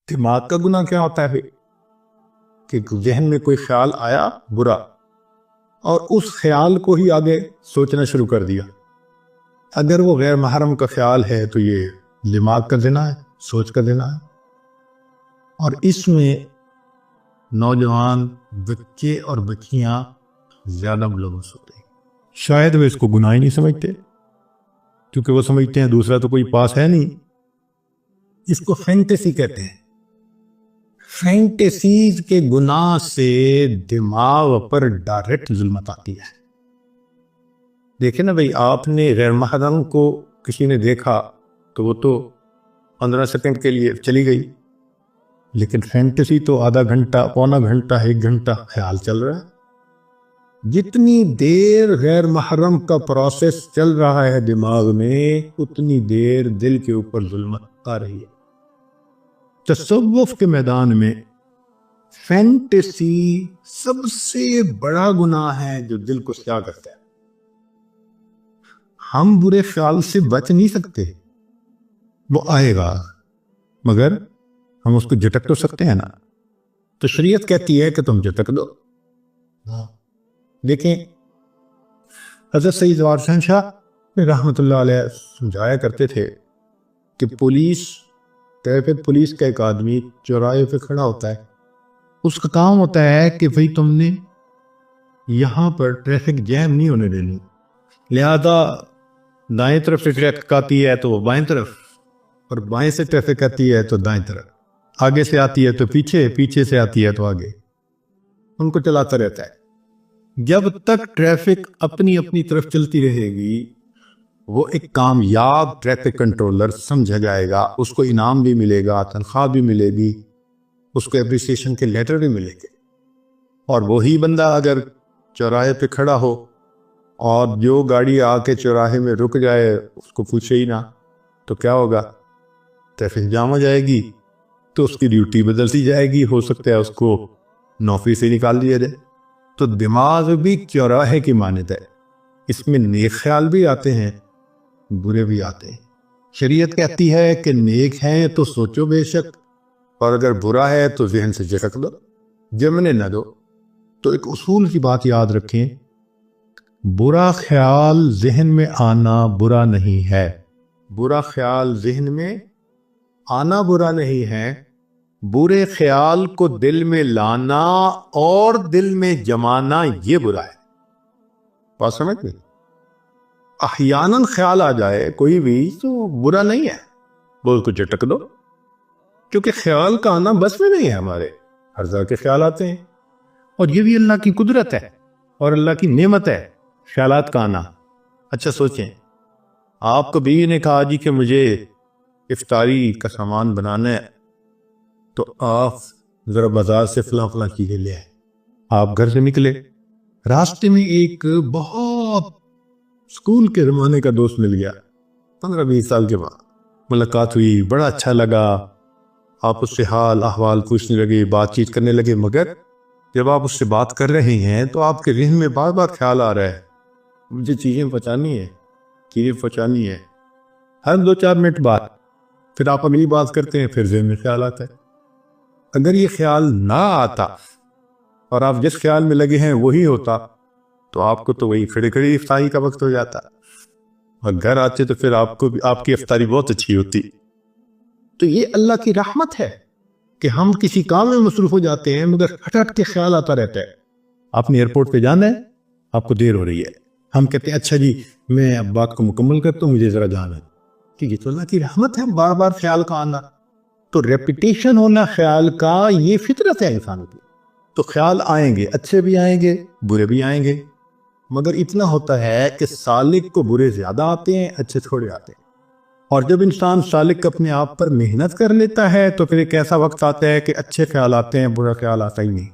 دماغ کا گناہ کیا ہوتا ہے کہ ذہن میں کوئی خیال آیا برا اور اس خیال کو ہی آگے سوچنا شروع کر دیا. اگر وہ غیر محرم کا خیال ہے تو یہ دماغ کا زنا ہے، سوچ کا زنا ہے. اور اس میں نوجوان بچے اور بچیاں زیادہ ملوث ہوتے ہیں. شاید وہ اس کو گناہ ہی نہیں سمجھتے کیونکہ وہ سمجھتے ہیں دوسرا تو کوئی پاس ہے نہیں. اس کو فینٹیسی کہتے ہیں. فینٹیسیز کے گناہ سے دماغ پر ڈائریکٹ ظلمت آتی ہے. دیکھیں نا بھئی، آپ نے غیر محرم کو کسی نے دیکھا تو وہ تو 15 سیکنڈ کے لیے چلی گئی، لیکن فینٹیسی تو آدھا گھنٹہ، پونا گھنٹہ، 1 گھنٹہ خیال چل رہا ہے. جتنی دیر غیر محرم کا پروسیس چل رہا ہے دماغ میں، اتنی دیر دل کے اوپر ظلمت آ رہی ہے. تصوف کے میدان میں فینٹیسی سب سے بڑا گناہ ہے جو دل کو سیاہ کرتا ہے. ہم برے خیال سے بچ نہیں سکتے، وہ آئے گا مگر ہم اس کو جھٹک تو سکتے ہیں نا. تو شریعت کہتی ہے کہ تم جھٹک دو. دیکھیں، حضرت سید جوہر حسین شاہ رحمۃ اللہ علیہ سمجھایا کرتے تھے کہ ٹریفک پولیس کا ایک آدمی چوراہے پہ کھڑا ہوتا ہے، اس کا کام ہوتا ہے کہ بھئی تم نے یہاں پر ٹریفک جیم نہیں ہونے دینی، لہذا دائیں طرف سے ٹریفک آتی ہے تو وہ بائیں طرف، اور بائیں سے ٹریفک آتی ہے تو دائیں طرف، آگے سے آتی ہے تو پیچھے، پیچھے سے آتی ہے تو آگے، ان کو چلاتا رہتا ہے. جب تک ٹریفک اپنی اپنی طرف چلتی رہے گی وہ ایک کامیاب ٹریفک کنٹرولر سمجھا جائے گا. اس کو انعام بھی ملے گا، تنخواہ بھی ملے گی، اس کو اپریسیشن کے لیٹر بھی ملے گے. اور وہی بندہ اگر چوراہے پہ کھڑا ہو اور جو گاڑی آ کے چوراہے میں رک جائے اس کو پوچھے ہی نہ تو کیا ہوگا؟ ٹریفک جام ہو جائے گی، تو اس کی ڈیوٹی بدلتی جائے گی، ہو سکتا ہے اس کو نوکری سے نکال دیا جائے. تو دماغ بھی چوراہے کی مانند ہے، اس میں نیک خیال بھی آتے ہیں، برے بھی آتے ہیں. شریعت کہتی ہے کہ نیک ہیں تو سوچو بے شک، اور اگر برا ہے تو ذہن سے جھٹک دو، جمنے نہ دو. تو ایک اصول کی بات یاد رکھیں، برا خیال ذہن میں آنا برا نہیں ہے. برا خیال ذہن میں آنا برا نہیں ہے، برے خیال کو دل میں لانا اور دل میں جمانا یہ برا ہے. بات سمجھ گئے؟ احیاناً خیال آ جائے کوئی بھی تو برا نہیں ہے، وہ کو جھٹک دو، کیونکہ خیال کا آنا بس میں نہیں ہے. ہمارے ہر طرح کے خیال آتے ہیں، اور یہ بھی اللہ کی قدرت ہے اور اللہ کی نعمت ہے خیالات کا آنا. اچھا سوچیں، آپ کو بیوی نے کہا جی کہ مجھے افطاری کا سامان بنانا ہے، تو آپ ذرا بازار سے فلاں فلاں چیزیں لے آئے. آپ گھر سے نکلے، راستے میں ایک بہت اسکول کے زمانے کا دوست مل گیا. 15-20 سال کے بعد ملاقات ہوئی، بڑا اچھا لگا، آپ اس سے حال احوال پوچھنے لگے، بات چیت کرنے لگے. مگر جب آپ اس سے بات کر رہے ہیں تو آپ کے ذہن میں بار بار خیال آ رہا ہے مجھے چیزیں پہنچانی ہے. ہر 2-4 منٹ بعد پھر آپ اگلی بات کرتے ہیں، پھر ذہن میں خیال آتا ہے. اگر یہ خیال نہ آتا اور آپ جس خیال میں لگے ہیں وہی ہوتا تو آپ کو تو وہی کھڑی کھڑی افطاری کا وقت ہو جاتا، اور گھر آتے تو پھر آپ کی افطاری بہت اچھی ہوتی. تو یہ اللہ کی رحمت ہے کہ ہم کسی کام میں مصروف ہو جاتے ہیں مگر ہٹ کے خیال آتا رہتا ہے. آپ نے ایئرپورٹ پہ جانا ہے، آپ کو دیر ہو رہی ہے، ہم کہتے ہیں اچھا جی میں اب بات کو مکمل کرتا ہوں، مجھے ذرا جانا ہے. کہ یہ تو اللہ کی رحمت ہے بار بار خیال کا آنا. تو ریپیٹیشن ہونا خیال کا یہ فطرت ہے انسان کی. تو خیال آئیں گے، اچھے بھی آئیں گے، برے بھی آئیں گے، مگر اتنا ہوتا ہے کہ سالک کو برے زیادہ آتے ہیں، اچھے تھوڑے آتے ہیں. اور جب انسان سالک اپنے آپ پر محنت کر لیتا ہے تو پھر ایک ایسا وقت آتا ہے کہ اچھے خیال آتے ہیں، برا خیال آتا ہی نہیں.